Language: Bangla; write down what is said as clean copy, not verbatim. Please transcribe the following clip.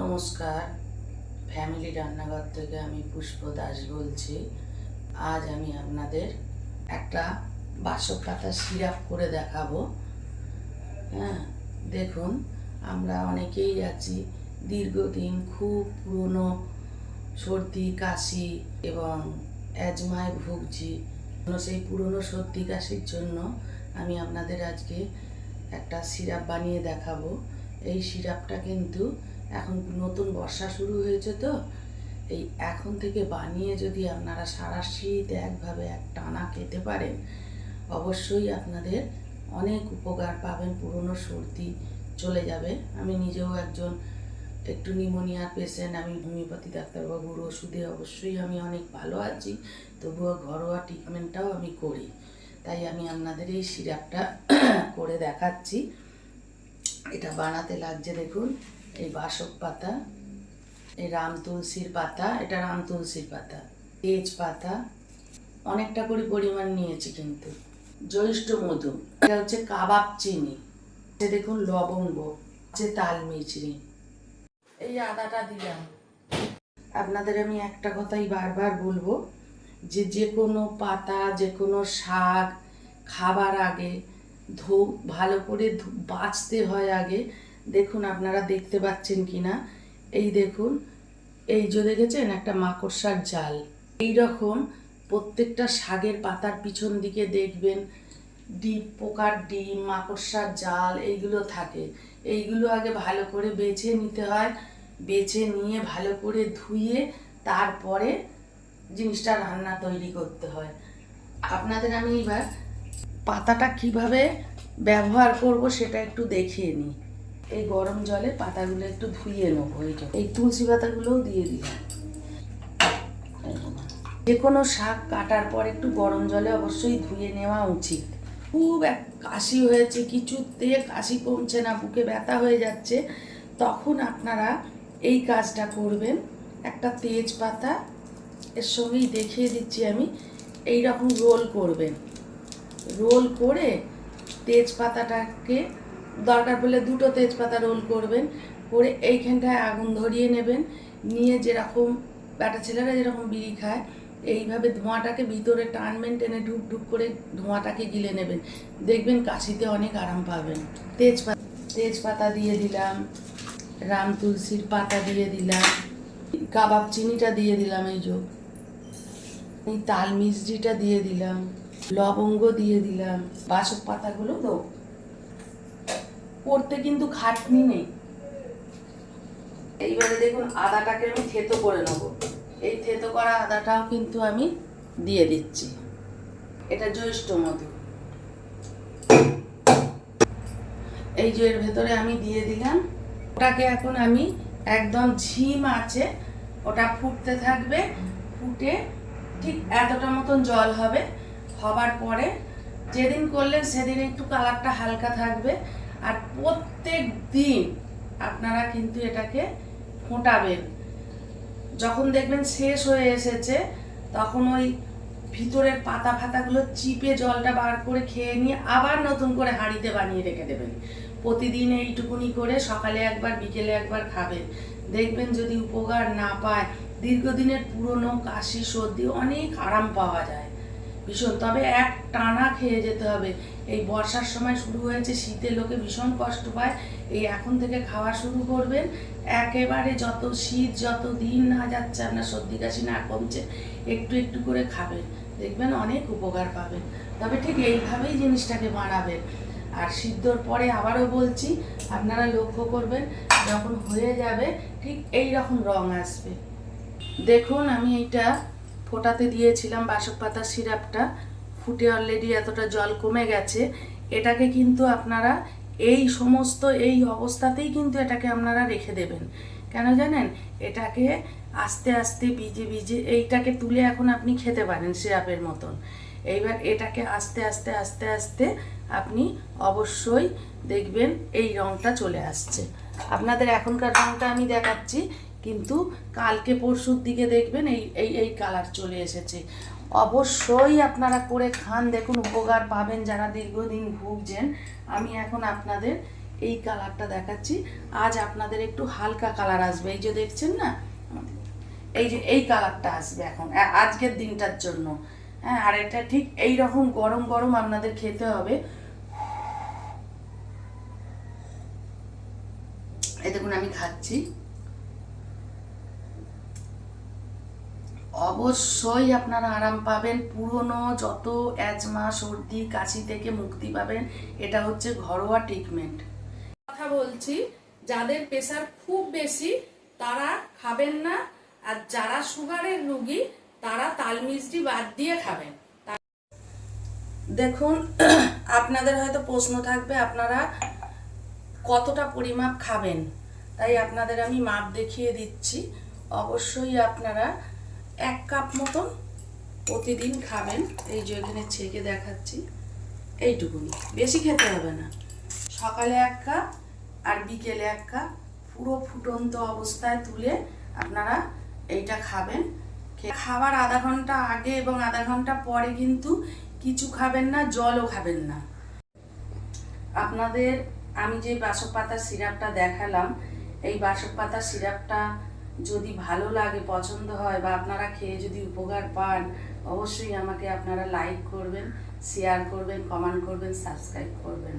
নমস্কার, ফ্যামিলি রান্নাঘর থেকে আমি পুষ্প দাস বলছি। আজ আমি আপনাদের একটা বাসক পাতার সিরাপ করে দেখাবো। হ্যাঁ, দেখুন, আমরা অনেকেই আছি দীর্ঘদিন খুব পুরনো সর্দি কাশি এবং অ্যাজমায় ভুগছি। সেই পুরনো সর্দি কাশির জন্য আমি আপনাদের আজকে একটা সিরাপ বানিয়ে দেখাবো। এই সিরাপটা কিন্তু এখন নতুন বর্ষা শুরু হয়েছে, তো এই এখন থেকে বানিয়ে যদি আপনারা সারা শীত একভাবে টানা খেতে পারেন, অবশ্যই আপনাদের অনেক উপকার পাবেন, পুরনো সর্দি চলে যাবে। আমি নিজেও একটু নিউমোনিয়ার পেশেন্ট। আমি হোমিওপ্যাথি ডাক্তারবাবুর ওষুধে অবশ্যই আমি অনেক ভালো আছি, তবুও ঘরোয়া ট্রিটমেন্টটাও আমি করি। তাই আমি আপনাদের এই সিরাপটা করে দেখাচ্ছি। এটা বানাতে লাগছে, দেখুন, এই বাসক পাতা, এই রাম তুলসীর পাতা, এটা রাম তুলসীর পাতা, তেজপাতা অনেকটা করে পরিমাণ নিয়েছি, কিন্তু জ্যৈষ্ঠ মধু, এটা হচ্ছে কাবাব চিনি, দেখুন লবঙ্গ, হচ্ছে তাল মিছরি, এই আদাটা দিলাম। আপনাদের আমি একটা কথাই বারবার বলবো যে কোনো পাতা, যে কোনো শাক খাবার আগে ভালো করে বাছতে হয় আগে। দেখুন, আপনারা দেখতে পাচ্ছেন কি না, এই দেখুন, এই যে দেখেছেন একটা মাকড়সার জাল, এই রকম প্রত্যেকটা শাকের পাতার পিছন দিকে দেখবেন পোকার ডিম, মাকড়সার জাল এইগুলো থাকে। এইগুলো আগে ভালো করে বেছে নিতে হয়, বেছে নিয়ে ভালো করে ধুয়ে তারপরে জিনিসটা রান্না তৈরি করতে হয়। আপনাদের আমি এবার পাতাটা কিভাবে ব্যবহার করব সেটা একটু দেখিয়ে নিই। এই গরম জলে পাতাগুলো একটু ধুয়ে নেবো। এই তুলসী পাতাগুলোও দিয়ে দিলাম। যে কোনো শাক কাটার পর একটু গরম জলে অবশ্যই ধুয়ে নেওয়া উচিত। খুব কাশি হয়েছে, কিছুতে কাশি কমছে না, বুকে ব্যথা হয়ে যাচ্ছে, তখন আপনারা এই কাজটা করবেন। একটা তেজপাতা এর সঙ্গেই দেখিয়ে দিচ্ছি আমি, এই রকম রোল করবেন। রোল করে তেজপাতাটাকে, দরকার পড়লে দুটো তেজপাতা রোল করবেন, করে এইখানটায় আগুন ধরিয়ে নেবেন। নিয়ে যেরকম ব্যাটা ছেলেরা যেরকম বিড়ি খায়, এইভাবে ধোঁয়াটাকে ভিতরে টানবেন, টেনে ঢুক ঢুক করে ধোঁয়াটাকে গিলে নেবেন। দেখবেন কাশিতে অনেক আরাম পাবেন। তেজপাতা দিয়ে দিলাম, রাম তুলসীর পাতা দিয়ে দিলাম, কাবাব চিনিটা দিয়ে দিলাম, এই তাল মিছরিটা দিয়ে দিলাম, লবঙ্গ দিয়ে দিলাম, বাসক পাতাগুলো তো করতে কিন্তু খাটনি নেই। এইবারে দেখুন, আদাটাকে আমি থেতো করে নেবো। এই থেতো করা আদাটাও কিন্তু আমি দিয়ে দিচ্ছি। এটা জ্যৈষ্ঠ মধু, এই যে এর ভেতরে আমি দিয়ে দিলাম। ওটাকে এখন আমি একদম ঝিম আছে, ওটা ফুটতে থাকবে। ফুটে ঠিক এতটা মতন জল হবে। হবার পরে যেদিন করলেন সেদিন একটু কালারটা হালকা থাকবে। আর প্রত্যেক দিন আপনারা কিন্তু এটাকে ফোটাবেন। যখন দেখবেন শেষ হয়ে এসেছে, তখন ওই ভিতরের পাতা ফাতাগুলো চিপে জলটা বার করে খেয়ে নিয়ে আবার নতুন করে হাঁড়িতে বানিয়ে রেখে দেবেন। প্রতিদিন এইটুকুনি করে সকালে একবার বিকেলে একবার খাবেন। দেখবেন যদি উপকার না পায়, দীর্ঘদিনের পুরনো কাশি সর্দি অনেক আরাম পাওয়া যায় ভীষণ। তবে এক টানা খেয়ে যেতে হবে। এই বর্ষার সময় শুরু হয়েছে, শীতে লোকে ভীষণ কষ্ট পায়। এই এখন থেকে খাওয়া শুরু করবেন। একেবারে যত শীত যত দিন না যাচ্ছে, আপনার সর্দি কাশি না কমছে, একটু একটু করে খাবেন, দেখবেন অনেক উপকার পাবেন। তবে ঠিক এইভাবেই জিনিসটাকে বানাবেন। আর সিদ্ধর পরে আবারও বলছি, আপনারা লক্ষ্য করবেন যখন হয়ে যাবে ঠিক এই রকম রং আসবে। দেখুন, আমি এইটা ফোটাতে দিয়েছিলাম বাসক পাতার সিরাপটা, ফুটে অলরেডি এতটা জল কমে গেছে। এটাকে কিন্তু আপনারা এই অবস্থাতেই কিন্তু এটাকে আপনারা রেখে দেবেন। কেন জানেন? এটাকে আস্তে আস্তে ভিজে ভিজে এইটাকে তুলে এখন আপনি খেতে পারেন সিরাপের মতন। এইবার এটাকে আস্তে আস্তে আস্তে আস্তে আপনি অবশ্যই দেখবেন এই রঙটা চলে আসছে। আপনাদের এখনকার রঙটা আমি দেখাচ্ছি, কিন্তু কালকে পরশুর দিকে দেখবেন এই কালার চলে এসেছে। অবশ্যই আপনারা করে খান, দেখুন উপকার পাবেন যারা দীর্ঘদিন ভুগছেন। আমি এখন আপনাদের এই কালারটা দেখাচ্ছি। আজ আপনাদের একটু হালকা কালার আসবে, এই যে দেখছেন না, এই যে এই কালারটা আসবে এখন আজকের দিনটার জন্য। হ্যাঁ, আর এটা ঠিক এই রকম গরম গরম আপনাদের খেতে হবে। এই দেখুন আমি খাচ্ছি। অবশ্যই আপনারা আরাম পাবেন, পুরনো যত অ্যাজমা সর্দি কাশি থেকে মুক্তি পাবেন। এটা হচ্ছে ঘরোয়া ট্রিটমেন্ট। কথা বলছি, যাদের প্রেসার খুব বেশি তারা খাবেন না, আর যারা সুগারের রোগী তারা তাল মিষ্টি বাদ দিয়ে খাবেন। দেখুন, আপনাদের হয়তো প্রশ্ন থাকবে আপনারা কতটা পরিমাপ খাবেন, তাই আপনাদের আমি মাপ দেখিয়ে দিচ্ছি। অবশ্যই আপনারা 1 কাপ মতন প্রতিদিন খাবেন। এই যে এখানে ছেঁকে দেখাচ্ছি, এইটুকুনি, বেশি খেতে হবে না। সকালে 1 কাপ আর বিকেলে 1 কাপ, পুরো ফুটন্ত অবস্থায় তুলে আপনারা এইটা খাবেন। খাবার আধা ঘন্টা আগে এবং আধা ঘন্টা পরে কিন্তু কিছু খাবেন না, জলও খাবেন না। আপনাদের আমি যে বাসক পাতার সিরাপটা দেখালাম, এই বাসক পাতার সিরাপটা যদি ভালো লাগে, পছন্দ হয়, বা আপনারা খেয়ে যদি উপকার পান, অবশ্যই আমাকে আপনারা লাইক করবেন, শেয়ার করবেন, কমেন্ট করবেন, সাবস্ক্রাইব করবেন।